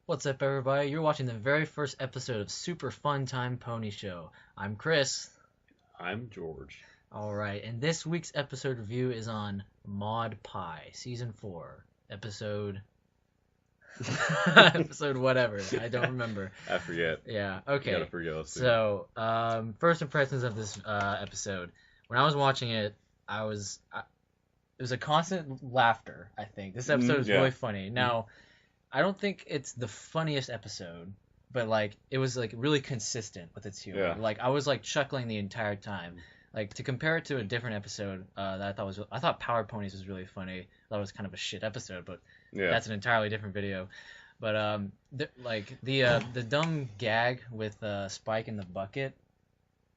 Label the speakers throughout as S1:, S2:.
S1: What's up, everybody? You're watching the very first episode of Super Fun Time Pony Show. I'm Chris.
S2: I'm George.
S1: Alright, and this week's episode review is on Mod Pie, Season 4, episode... episode whatever, I don't remember.
S2: I forget.
S1: Yeah, okay.
S2: You gotta forget us too.
S1: So, first impressions of this episode. When I was watching it, it was a constant laughter, I think. This episode is really funny. Now, I don't think it's the funniest episode, but like it was like really consistent with its humor.
S2: Yeah.
S1: Like I was like chuckling the entire time. Like to compare it to a different episode that I thought Power Ponies was really funny. I thought it was kind of a shit episode, but that's an entirely different video. But the dumb gag with Spike in the bucket.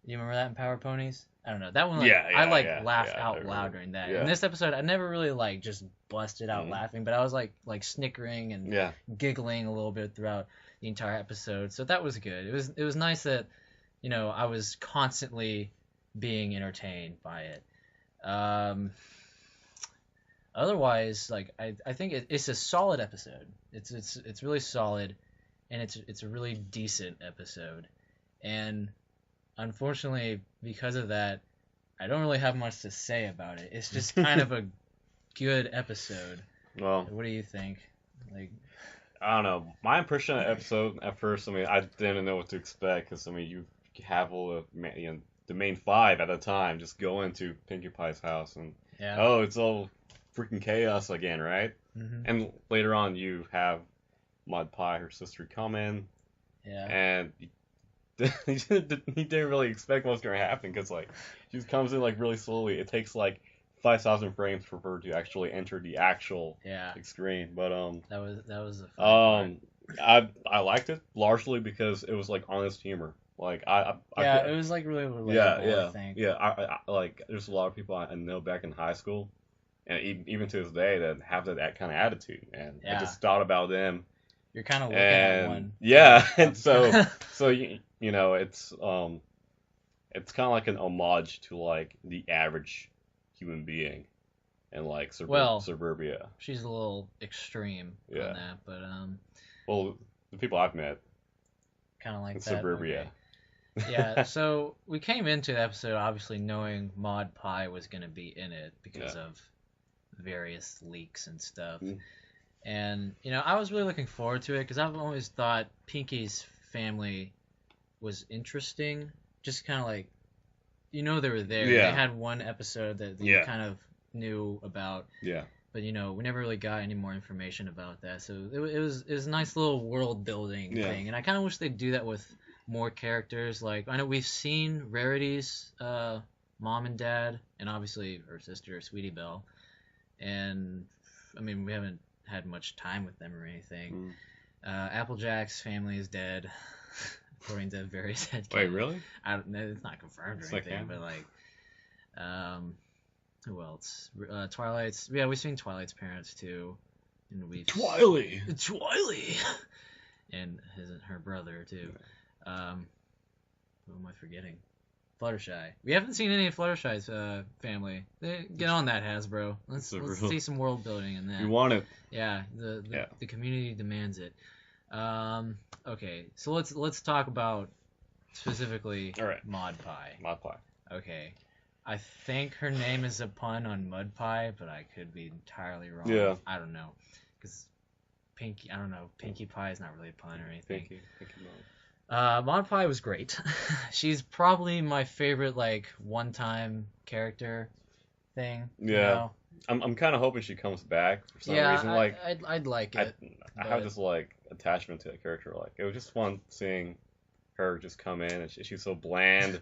S1: You remember that in Power Ponies? I don't know. That one, I laughed out loud during that.
S2: Yeah.
S1: In this episode, I never really like just busted out laughing, but I was like snickering and giggling a little bit throughout the entire episode. So that was good. It was nice that I was constantly being entertained by it. Otherwise, like I think it's a solid episode. It's really solid, and it's a really decent episode, and unfortunately, because of that, I don't really have much to say about it. It's just kind of a good episode.
S2: Well,
S1: what do you think? Like,
S2: I don't know. My impression of the episode at first, I didn't know what to expect because you have all the main five at a time just go into Pinkie Pie's house and it's all freaking chaos again, right?
S1: Mm-hmm.
S2: And later on, you have Mod Pie, her sister, come in, and he didn't really expect what was going to happen because she just comes in really slowly. It takes 5,000 frames for her to actually enter the actual screen. But
S1: that was a fun part.
S2: I liked it largely because it was honest humor.
S1: It was really relatable. I think.
S2: I there's a lot of people I know back in high school, and even to this day that have that kind of attitude, and I just thought about them.
S1: You're kind of looking at one.
S2: Yeah, and so it's kind of like an homage to the average human being and suburbia.
S1: She's a little extreme on that, but
S2: well, the people I've met
S1: kind of like that.
S2: Suburbia.
S1: Okay. Yeah, so we came into the episode obviously knowing Mod Pie was going to be in it because of various leaks and stuff. And, I was really looking forward to it because I've always thought Pinkie's family was interesting. Just kind of they were there.
S2: Yeah.
S1: They had one episode that you kind of knew about.
S2: Yeah.
S1: But, we never really got any more information about that. So it was a nice little world building thing. And I kind of wish they'd do that with more characters. I know we've seen Rarity's mom and dad, and obviously her sister, Sweetie Belle. And, we haven't had much time with them or anything. Applejack's family is dead, according to various headcanons.
S2: Wait, really?
S1: I don't know. It's not confirmed or anything, but who else? Twilight's. Yeah, we've seen Twilight's parents too, and
S2: Twily,
S1: and her brother too. Who am I forgetting? Fluttershy. We haven't seen any of Fluttershy's family. Get on that, Hasbro. Let's see some world building in that.
S2: You want it?
S1: Yeah, the community demands it. Okay, so let's talk about specifically Mod Pie.
S2: Mod Pie.
S1: Okay, I think her name is a pun on Mud Pie, but I could be entirely wrong.
S2: Yeah.
S1: I don't know, because Pinkie Pie is not really a pun or anything.
S2: Pinkie
S1: Mod Pie was great. She's probably my favorite one-time character thing.
S2: Yeah. I'm kind of hoping she comes back for some reason.
S1: I'd like it.
S2: I have this attachment to that character. It was just fun seeing her just come in, and she's so bland,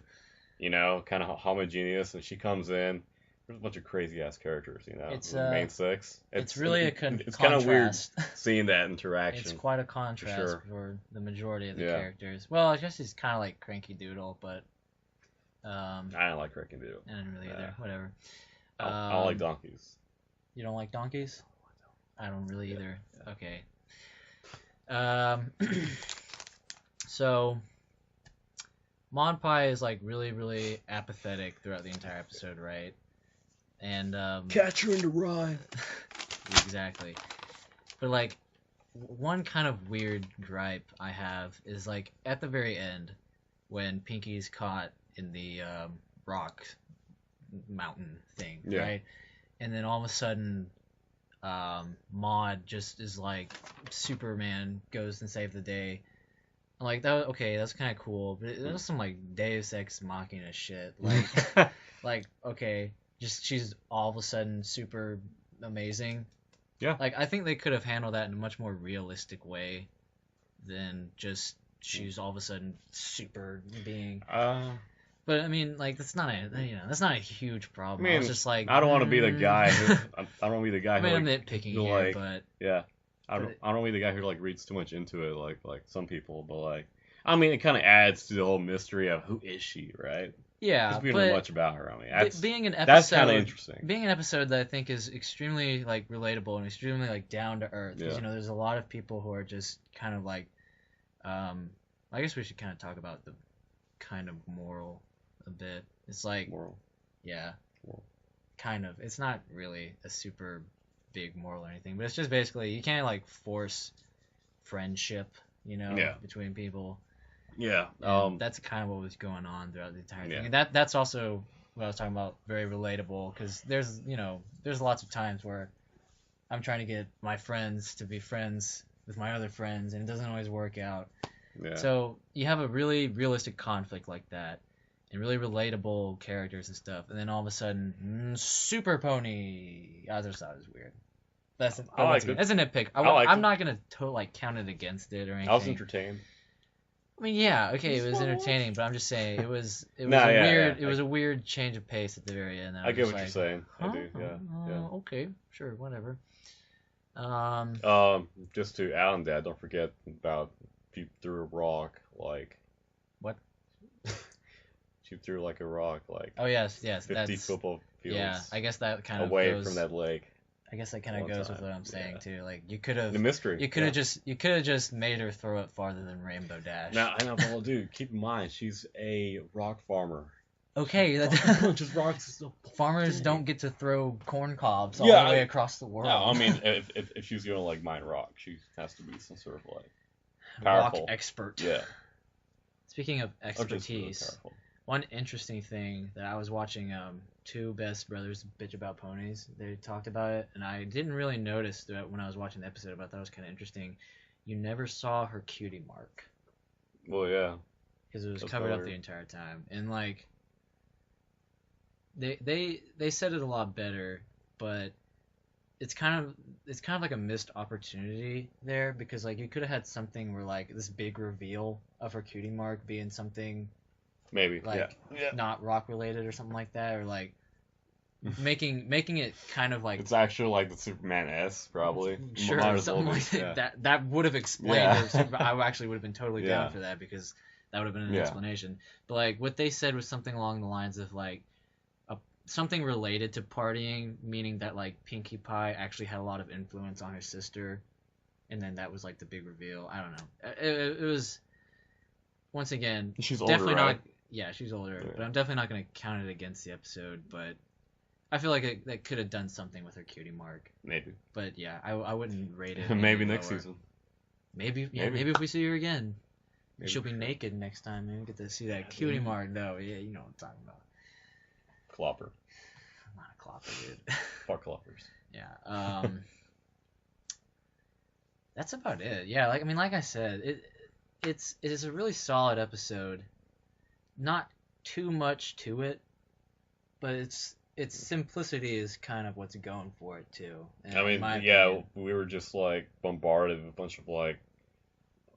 S2: kind of homogeneous, and she comes in. There's a bunch of crazy ass characters,
S1: It's
S2: the main six.
S1: It's really a
S2: it's kind of weird seeing that interaction.
S1: It's quite a contrast for the majority of the characters. Well, I guess he's kind of like Cranky Doodle, but
S2: I don't like Cranky Doodle.
S1: I didn't really either. Whatever.
S2: I don't like donkeys.
S1: You don't like donkeys? I don't really either. Okay. So Mod Pie is really, really apathetic throughout the entire episode, right? And
S2: Catch her in the Rye.
S1: Exactly. But one kind of weird gripe I have is like at the very end when Pinky's caught in the rock mountain thing, right? And then all of a sudden, Maud just is like Superman goes and saves the day. I'm like, okay, that's kind of cool, but that was some like Deus Ex Machina shit. Like, like okay, just she's all of a sudden super amazing.
S2: Yeah.
S1: Like I think they could have handled that in a much more realistic way than just she's all of a sudden super being. But I mean, like that's not a huge problem. I mean, I was just like,
S2: I don't want to be the guy. I don't want to be the guy.
S1: I mean,
S2: who,
S1: I'm nitpicking here,
S2: like,
S1: but
S2: yeah, I don't want to be the guy who like reads too much into it, like some people. But like, I mean, it kind of adds to the whole mystery of who is she, right?
S1: Yeah,
S2: because we don't know much about her. I mean,
S1: that's
S2: kind of interesting.
S1: Being an episode that I think is extremely like relatable and extremely like down to earth. Because there's a lot of people who are just kind of like, I guess we should kind of talk about the kind of moral a bit. It's like
S2: moral.
S1: Yeah. Moral. Kind of. It's not really a super big moral or anything, but it's just basically you can't like force friendship, between people.
S2: Yeah.
S1: That's kind of what was going on throughout the entire thing. And that's also what I was talking about, very relatable, because there's lots of times where I'm trying to get my friends to be friends with my other friends, and it doesn't always work out.
S2: Yeah.
S1: So you have a really realistic conflict like that, and really relatable characters and stuff, and then all of a sudden, Super Pony. I just thought it was weird. That's a nitpick. I'm not gonna count it against it or anything.
S2: I was entertained.
S1: I mean, yeah, okay, it was entertaining, but I'm just saying it was a weird change of pace at the very end.
S2: I get what you're saying. Huh? I do. Yeah.
S1: Okay, sure, whatever.
S2: Just to add on that, don't forget about she threw a rock, like.
S1: What?
S2: She threw like a rock, like.
S1: Oh yes,
S2: 50 football fields.
S1: Yeah, I guess that kind of
S2: away from that lake.
S1: I guess that kind of goes with what I'm saying too. Like you could have
S2: the mystery.
S1: You could have just made her throw it farther than Rainbow Dash.
S2: Now I know, but dude, keep in mind she's a rock farmer.
S1: Okay,
S2: just rocks.
S1: Farmers don't get to throw corn cobs all the way across the world.
S2: No, I mean if she's gonna like mine rock, she has to be some sort of like powerful
S1: rock expert.
S2: Yeah.
S1: Speaking of expertise, one interesting thing that I was watching, two best brothers bitch about ponies. They talked about it, and I didn't really notice that when I was watching the episode, but I thought it was kind of interesting. You never saw her cutie mark.
S2: Well, yeah.
S1: Because it was covered up the entire time, and like they said it a lot better, but it's kind of like a missed opportunity there, because like you could have had something where like this big reveal of her cutie mark being something.
S2: Maybe
S1: like not rock related or something like that, or like making it kind of like
S2: it's actually like the Superman S probably.
S1: Sure, something like that. That would have explained it. I actually would have been totally down for that, because that would have been an explanation. But like what they said was something along the lines of like something related to partying, meaning that like Pinkie Pie actually had a lot of influence on her sister, and then that was like the big reveal. I don't know. It was once again
S2: she's
S1: definitely
S2: older, right?
S1: not. Yeah, she's older, but I'm definitely not going to count it against the episode. But I feel like that could have done something with her cutie mark.
S2: Maybe.
S1: But yeah, I wouldn't rate it.
S2: Maybe next season.
S1: Maybe if we see her again, she'll be naked next time, and we get to see that cutie mark, though. Yeah, you know what I'm talking about.
S2: Clopper.
S1: I'm not a clopper, dude.
S2: Fuck cloppers.
S1: Yeah. That's about it. Yeah, like I said, it is a really solid episode. Not too much to it, but its simplicity is kind of what's going for it too.
S2: I mean, yeah, we were just like bombarded with a bunch of like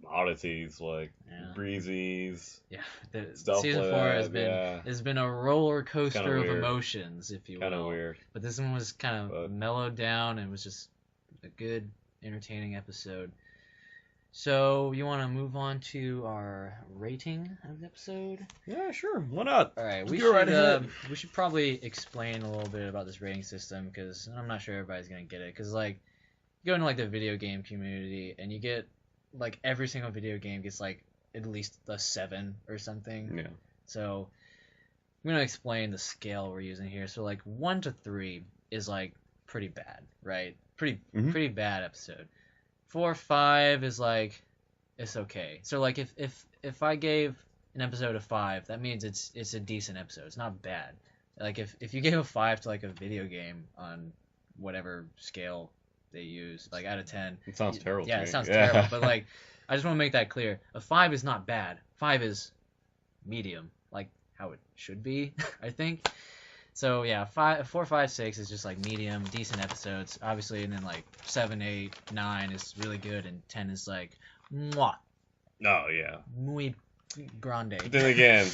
S2: oddities, like breezies.
S1: Yeah, season 4 has been a roller coaster of emotions, if you will.
S2: Kind of weird.
S1: But this one was kind of mellowed down, and was just a good, entertaining episode. So, you want to move on to our rating of the episode?
S2: Yeah, sure. Why not?
S1: All right, we should probably explain a little bit about this rating system, because I'm not sure everybody's going to get it. Because, like, you go into, like, the video game community, and you get, like, every single video game gets, like, at least a 7 or something.
S2: Yeah.
S1: So, I'm going to explain the scale we're using here. So, like, 1 to 3 is, like, pretty bad, right? Pretty bad episode. 4, 5 is like, it's okay. So like if I gave an episode a 5, that means it's a decent episode. It's not bad. Like if you gave a 5 to like a video game on whatever scale they use, like out of 10.
S2: It sounds terrible.
S1: Yeah, it sounds terrible. But like, I just want to make that clear. A 5 is not bad. 5 is medium, like how it should be, I think. So yeah, 4, 5, 6 is just like medium, decent episodes, obviously, and then like 7, 8, 9 is really good, and 10 is like, mwah.
S2: Oh yeah.
S1: Muy grande.
S2: But then again,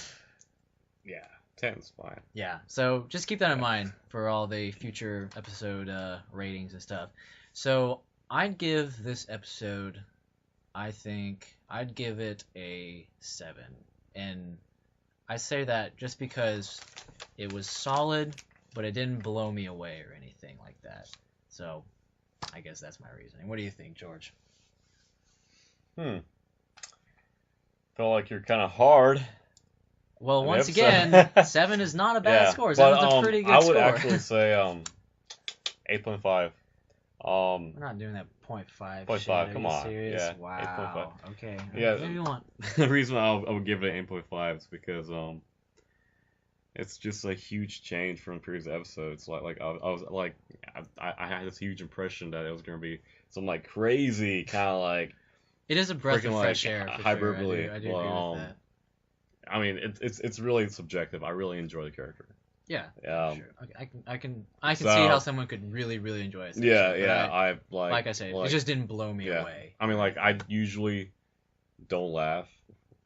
S2: yeah, 10's fine.
S1: Yeah, so just keep that in mind for all the future episode ratings and stuff. So I'd give this episode, I think, I'd give it a 7. And I say that just because it was solid, but it didn't blow me away or anything like that. So I guess that's my reasoning. What do you think, George?
S2: Feel like you're kind of hard.
S1: Well, once again, 7 is not a bad score. 7's a pretty good score.
S2: I would actually say 8.5.
S1: We're not doing that 0.5.
S2: 0.5, come on.
S1: Serious?
S2: Yeah,
S1: wow. 8.5. Okay.
S2: Yeah.
S1: Maybe you want.
S2: The reason I would give it an 8.5 is because it's just a huge change from previous episodes. Like I had this huge impression that it was gonna be some like crazy kind of like.
S1: It is a breath of fresh air.
S2: Hyperbole.
S1: Sure. I do agree with that.
S2: I mean, it's really subjective. I really enjoy the character.
S1: Yeah. Sure. I can see
S2: So,
S1: how someone could really enjoy it.
S2: Yeah.
S1: Like I said, it just didn't blow me away.
S2: I mean, like I usually don't laugh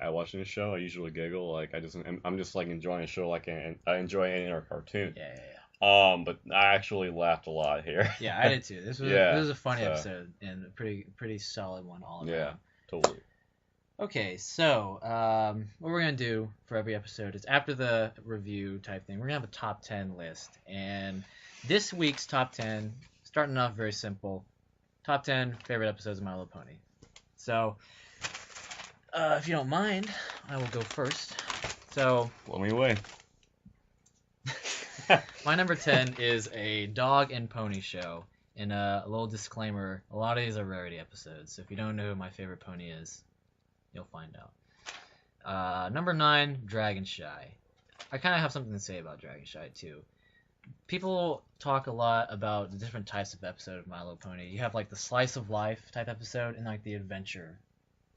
S2: at watching the show. I usually giggle. Like I'm just like enjoying a show like I enjoy any other cartoon.
S1: Yeah.
S2: But I actually laughed a lot here.
S1: Yeah, I did too. This was a funny episode and a pretty solid one all around.
S2: Yeah, totally.
S1: Okay, so what we're gonna do for every episode is after the review type thing, we're gonna have a top 10 list, and this week's top 10, starting off very simple, top 10 favorite episodes of My Little Pony. So, if you don't mind, I will go first. So,
S2: blow me away.
S1: My number 10 is a dog and pony show, and a little disclaimer: a lot of these are rarity episodes. So if you don't know who my favorite pony is, you'll find out. Number 9, Dragon Shy. I kind of have something to say about Dragon Shy too. People talk a lot about the different types of episode of My Little Pony. You have like the slice of life type episode and like the adventure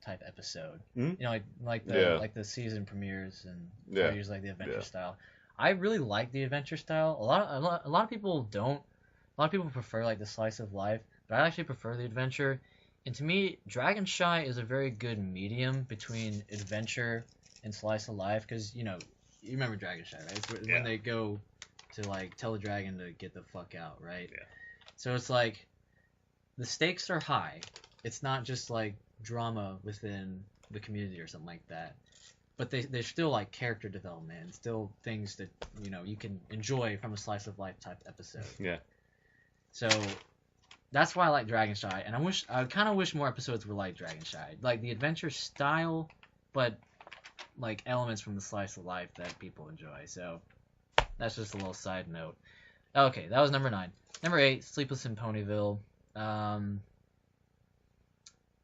S1: type episode.
S2: Mm-hmm.
S1: You know, like the season premieres and usually like the adventure style. I really like the adventure style. A lot of people don't. A lot of people prefer like the slice of life, but I actually prefer the adventure. And to me, Dragon Shy is a very good medium between adventure and slice of life, because you remember Dragon Shy, right? It's when they go to like tell the dragon to get the fuck out, right?
S2: Yeah.
S1: So it's like the stakes are high. It's not just like drama within the community or something like that. But they're still like character development, and still things that you can enjoy from a slice of life type episode.
S2: Yeah.
S1: So that's why I like Dragon Shy, and I kind of wish more episodes were like Dragon Shy, like the adventure style, but like elements from the slice of life that people enjoy. So that's just a little side note. Okay, that was number 9. Number 8, Sleepless in Ponyville. I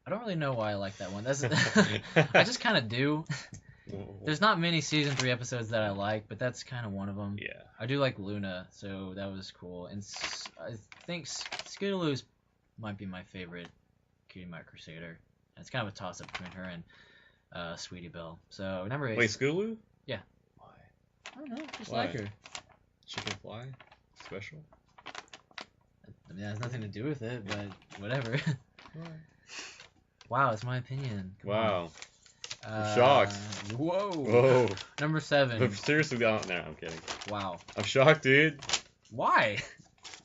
S1: don't really know why I like that one. I just kind of do. There's not many season 3 episodes that I like, but that's kind of one of them.
S2: Yeah.
S1: I do like Luna, so that was cool. And I think Scootaloo's might be my favorite Cutie Mark Crusader. It's kind of a toss-up between her and Sweetie Belle. So, number 8.
S2: Wait, Scootaloo?
S1: Yeah.
S2: Why?
S1: I don't know, just like her.
S2: She can fly? Special?
S1: I mean, that has nothing to do with it, but whatever.
S2: Why?
S1: Wow, it's my opinion. Come on.
S2: I'm shocked.
S1: Whoa. Number 7.
S2: Seriously, no, I'm kidding.
S1: Wow.
S2: I'm shocked, dude.
S1: Why?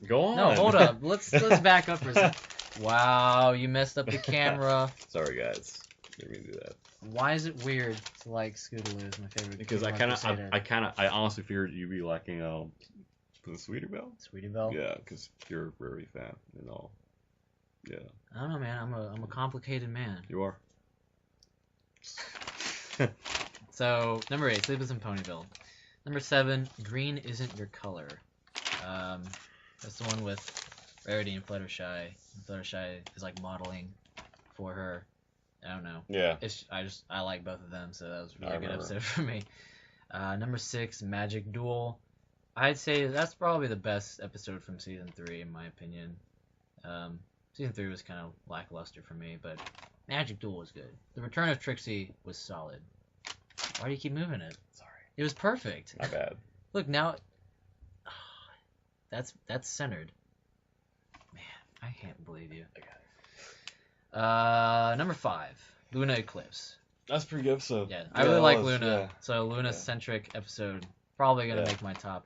S2: Go on.
S1: No, hold up. Let's back up for a second. Wow, you messed up the camera.
S2: Sorry, guys. Didn't mean to do that.
S1: Why is it weird to like Scootaloo as my favorite?
S2: Because I honestly figured you'd be liking the Sweetie Belle.
S1: Sweetie Belle.
S2: Yeah, because you're a Rarity fan and all. Yeah.
S1: I don't know, man. I'm a complicated man.
S2: You are.
S1: So, number 8, Sleepless in Ponyville. Number 7, Green Isn't Your Color. That's the one with Rarity and Fluttershy. Fluttershy is like modeling for her. I don't know.
S2: Yeah.
S1: I like both of them, so that was a really good episode for me. Number 6, Magic Duel. I'd say that's probably the best episode from season 3 in my opinion. Season 3 was kind of lackluster for me, but Magic Duel was good. The Return of Trixie was solid. Why do you keep moving it?
S2: Sorry.
S1: It was perfect.
S2: My bad.
S1: Look now. That's centered. Man, I can't believe you. Number 5, Luna Eclipse.
S2: That's a pretty good episode.
S1: Yeah, I really like Luna. Yeah. So Luna-centric episode. Probably gonna make my top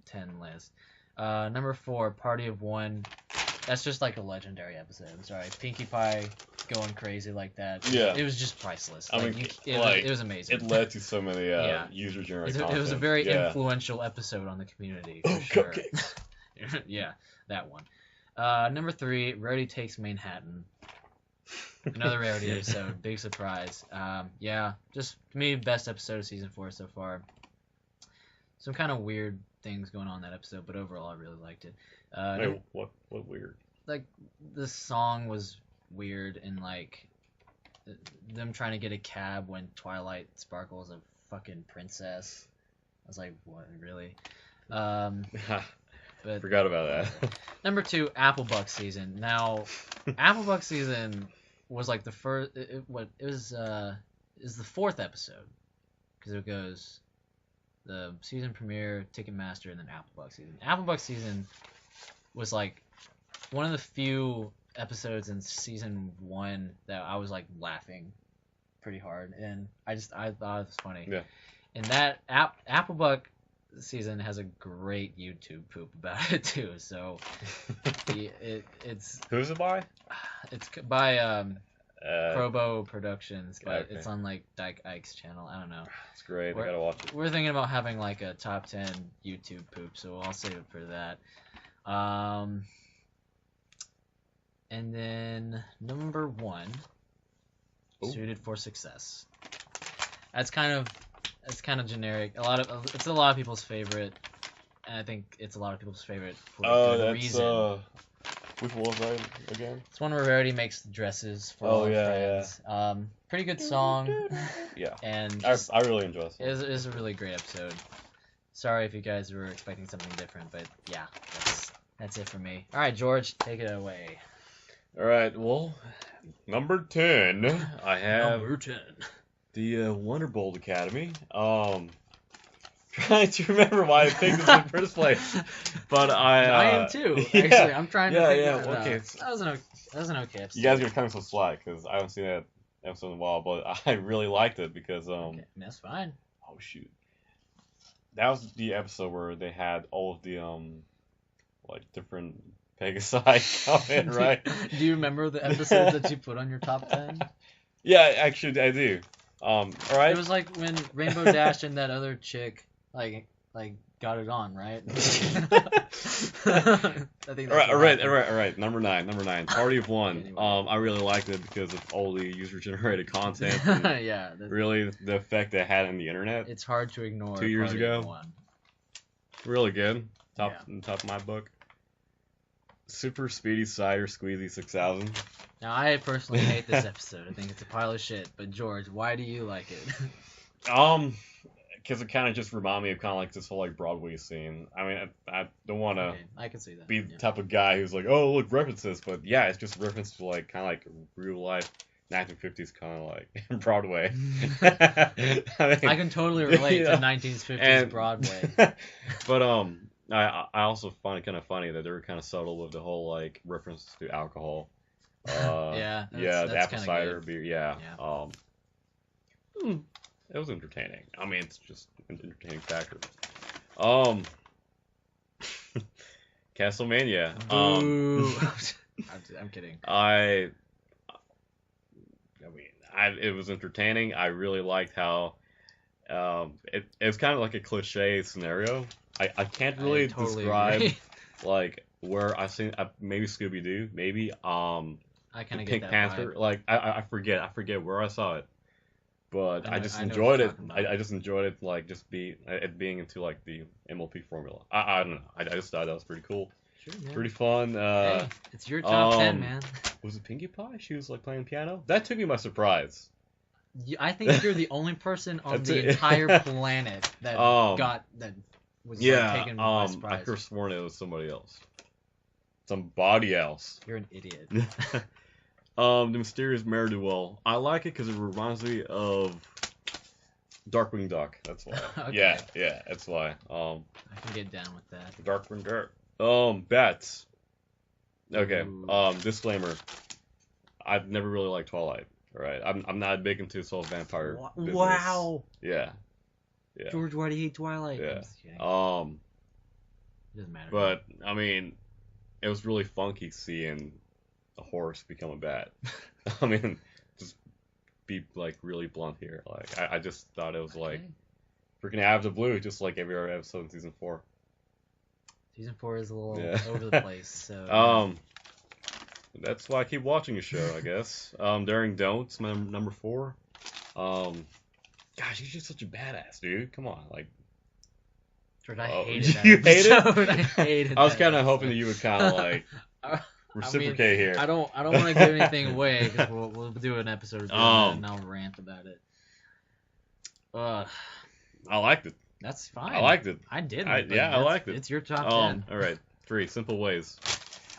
S1: 10 list. Number 4, Party of One. That's just like a legendary episode. I'm sorry, Pinkie Pie going crazy like that.
S2: Yeah.
S1: It was just priceless.
S2: I mean,
S1: it was amazing.
S2: It led to so many user-generated content.
S1: It was a very influential episode on the community, for sure. Cupcakes. Yeah, that one. Number 3, Rarity Takes Manhattan. Another Rarity episode. Big surprise. Yeah, just to me, best episode of season 4 so far. Some kind of weird things going on in that episode, but overall I really liked it.
S2: Wait, what weird?
S1: Like, the song was weird, and like them trying to get a cab when Twilight Sparkle's a fucking princess. I was like, what, really? But
S2: forgot about that.
S1: Number 2, Applebuck season. Now, Applebuck season was like the first. It was the 4th episode, because it goes the season premiere, Ticketmaster, and then Applebuck season. Applebuck season was like one of the few episodes in season 1 that I was like laughing pretty hard, and I thought it was funny.
S2: Yeah.
S1: And that Applebuck season has a great YouTube poop about it too. So it's
S2: who's it by?
S1: It's by Probo Productions, but
S2: okay.
S1: it's on like Dyke Ike's channel. I don't know.
S2: It's great. I gotta watch it.
S1: We're thinking about having like a top 10 YouTube poop, so I'll save it for that. And then number 1, Suited for Success. That's kind of generic. It's a lot of people's favorite, and I think it's a lot of people's favorite for a good reason.
S2: Which one was that again?
S1: It's one where Rarity makes dresses for all her friends. Yeah. Pretty good song.
S2: Yeah.
S1: And
S2: I really enjoy it.
S1: It is a really great episode. Sorry if you guys were expecting something different, but yeah, that's it for me. All right, George, take it away.
S2: All right. Well, number 10, I have
S1: number 10.
S2: The Wonderbolt Academy. Trying to remember why I picked this in the first place, but I
S1: am too. Actually, I'm trying to.
S2: Okay.
S1: That was an okay episode.
S2: You guys are gonna come so slack because I haven't seen that episode in a while, but I really liked it because
S1: Okay, that's fine.
S2: Oh shoot, that was the episode where they had all of the like different Pegasi come in, right?
S1: Do you remember the episodes that you put on your top 10?
S2: Yeah, actually I do. All right.
S1: It was like when Rainbow Dash and that other chick like got it on, right? I think
S2: all right. Number 9. Party of One. Anyway. I really liked it because of all the user-generated content.
S1: Yeah.
S2: Really, the effect it had on the internet.
S1: It's hard to ignore.
S2: 2 years ago. Really good. Top of my book. Super Speedy Cider Squeezy 6000.
S1: Now, I personally hate this episode. I think it's a pile of shit. But George, why do you like it?
S2: Because it kind of just reminded me of kind of like this whole like Broadway scene. I mean, I don't want to.
S1: I can see that.
S2: Be the type of guy who's like, oh look, references, but yeah, it's just reference to like kind of like real life 1950s kind of like Broadway.
S1: I can totally relate to 1950s Broadway.
S2: But I also find it kind of funny that they were kind of subtle with the whole like reference to alcohol.
S1: That's
S2: the apple cider
S1: good.
S2: beer. Yeah. It was entertaining. I mean, it's just an entertaining factor. Castlevania.
S1: I'm kidding.
S2: It was entertaining. I really liked how it's kind of like a cliche scenario. I can't really describe like where I've seen maybe Scooby Doo, maybe
S1: I kind of get
S2: Pink
S1: that
S2: Panther.
S1: vibe.
S2: Like I forget where I saw it, but I just enjoyed it. I just enjoyed it, like just being into like the MLP formula. I don't know. I just thought that was pretty cool.
S1: Sure, man.
S2: Pretty fun.
S1: Hey, it's your top 10, man.
S2: Was it Pinkie Pie? She was like playing piano. That took me by surprise.
S1: I think you're the only person on the entire planet that was taken by surprise.
S2: I could have sworn it was somebody else. Somebody else.
S1: You're an idiot.
S2: The Mysterious Mare-de-Well. I like it because it reminds me of Darkwing Duck. That's why. Okay. Yeah, that's why. I
S1: can get down with that.
S2: Darkwing Duck. Bats. Okay. Disclaimer. I've never really liked Twilight. Right. I'm not big into soul vampire business.
S1: Wow.
S2: Yeah.
S1: George, why do you hate Twilight?
S2: Yeah.
S1: I'm just kidding. It doesn't matter.
S2: But I mean, it was really funky seeing a horse become a bat. I mean, just be like really blunt here. Like I just thought it was like freaking out of the blue, just like every other episode in season 4.
S1: Season 4 is a little over the place. So.
S2: That's why I keep watching the show, I guess. Daring Don'ts, number 4. Gosh, he's just such a badass, dude. Come on, like.
S1: George, I hated that
S2: you
S1: episode.
S2: I hated. I was kind of hoping that you would kind of like reciprocate here.
S1: I don't want to give anything away because we'll do an episode and I'll rant about it.
S2: I liked it.
S1: That's fine.
S2: I liked it.
S1: I didn't.
S2: I liked it.
S1: It's your top 10.
S2: All right, 3 simple ways.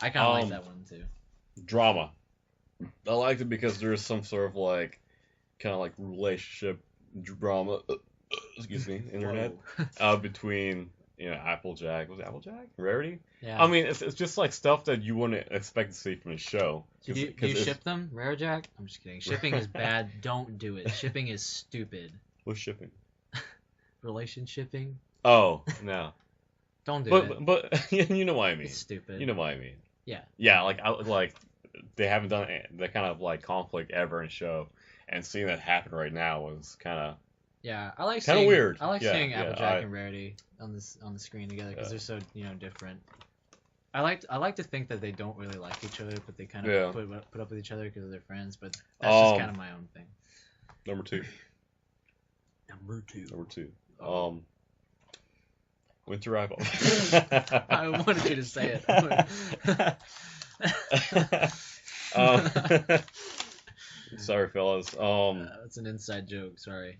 S1: I kind of like that one too.
S2: Drama. I liked it because there's some sort of like, kind of like relationship drama. Excuse me, internet. Between Applejack. Was it Applejack? Rarity.
S1: Yeah.
S2: I mean, it's just like stuff that you wouldn't expect to see from the show.
S1: Do you ship them, Rarejack? I'm just kidding. Shipping is bad. Don't do it. Shipping is stupid.
S2: What's shipping?
S1: Relationshipping.
S2: Oh no.
S1: Don't do it.
S2: But you know what I mean.
S1: It's stupid.
S2: You know what I mean.
S1: Yeah.
S2: Yeah, like they haven't done that kind of like conflict ever in the show, and seeing that happen right now was kind of.
S1: Yeah, I like
S2: kind of weird.
S1: I like seeing Applejack and Rarity on the screen together because they're so different. I like to think that they don't really like each other, but they kind of put up with each other because they're friends. But that's just kind of my own thing.
S2: Number 2. Winter Rival.
S1: I wanted you to say it.
S2: Sorry, fellas.
S1: That's an inside joke. Sorry.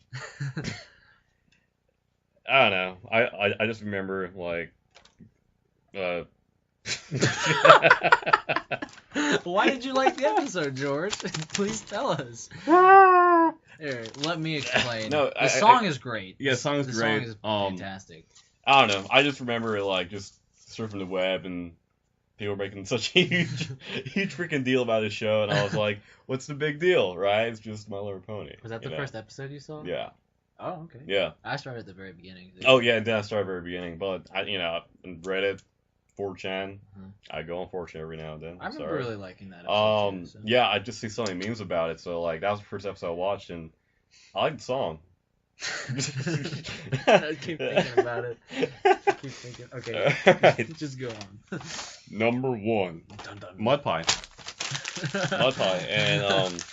S2: I don't know. I just remember like.
S1: Why did you like the episode, George? Please tell us. Here, let me explain.
S2: No,
S1: the song is great.
S2: Yeah, the song is great.
S1: The song is fantastic.
S2: I don't know. I just remember like just surfing the web and people were making such a huge freaking deal about this show, and I was like, "What's the big deal?" Right? It's just My Little Pony.
S1: Was that the first episode you saw?
S2: Yeah.
S1: Oh, okay.
S2: Yeah.
S1: I started at the very beginning.
S2: Oh yeah, and then I started at the very beginning, but I Reddit, 4chan. I go on 4chan every now and then.
S1: I remember really liking that episode.
S2: So. Yeah, I just see so many memes about it, so like that was the first episode I watched, and I liked the song.
S1: I keep thinking about it. Keep thinking. Okay, right. Just go on.
S2: Number 1, Mud Pie. Mud Pie, and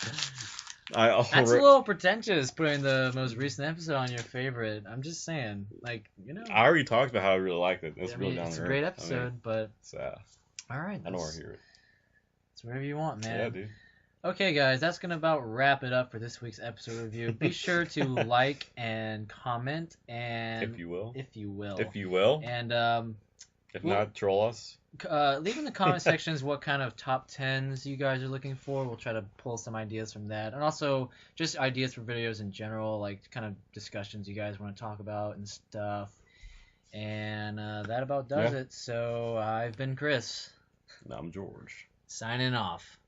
S1: that's a little pretentious putting the most recent episode on your favorite. I'm just saying, like
S2: I already talked about how I really liked it. It's really down
S1: It's
S2: there.
S1: a great episode, but
S2: it's
S1: all right.
S2: I don't want to hear it.
S1: It's whatever you want, man.
S2: Yeah, dude.
S1: Okay, guys, that's going to about wrap it up for this week's episode review. Be sure to like and comment, and
S2: if you will.
S1: And
S2: if not, troll us.
S1: Leave in the comment sections what kind of top 10s you guys are looking for. We'll try to pull some ideas from that, and also just ideas for videos in general, like kind of discussions you guys want to talk about and stuff. And that about does it. So I've been Chris.
S2: And I'm George.
S1: Signing off.